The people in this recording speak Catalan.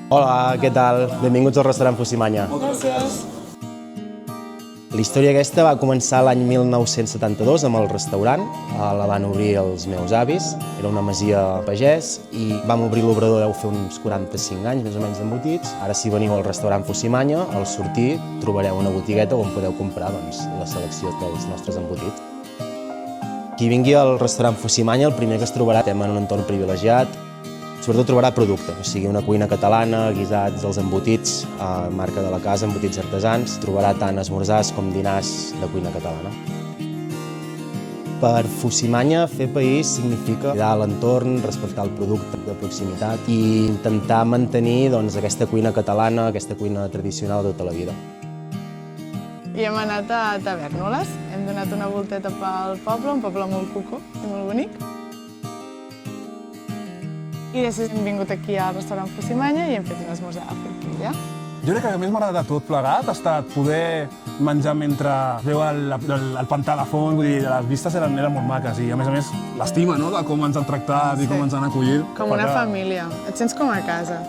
Hola, què tal? Benvinguts al restaurant Fusimanya. Gràcies. La història aquesta va començar l'any 1972 amb el restaurant. La van obrir els meus avis, era una masia pagès, i vam obrir l'obrador, deu fer uns 45 anys, més o menys, d'embotits. Ara, si veniu al restaurant Fusimanya, al sortir trobareu una botigueta on podeu comprar la selecció dels nostres embotits. Qui vingui al restaurant Fusimanya, el primer que es trobarà en un entorn privilegiat. Sobretot trobarà producte, o sigui, una cuina catalana, guisats, els embotits, marca de la casa, embotits artesans. Trobarà tant esmorzars com dinars de cuina catalana. Per Fusimanya, fer país significa cuidar l'entorn, respectar el producte de proximitat i intentar mantenir aquesta cuina catalana, aquesta cuina tradicional de tota la vida. I hem anat a Tavèrnoles, hem donat una volteta pel poble, un poble molt cuco i molt bonic. I després hem vingut aquí al restaurant Fusimanya i hem fet un esmorzar a forquilla. Jo crec que el que més m'ha agradat de tot plegat ha estat poder menjar mentre veu el pantà a la font, vull dir, les vistes eren molt maques i a més l'estima, no?, de com ens han tractat i com ens han acollit. Com una família, et sents com a casa.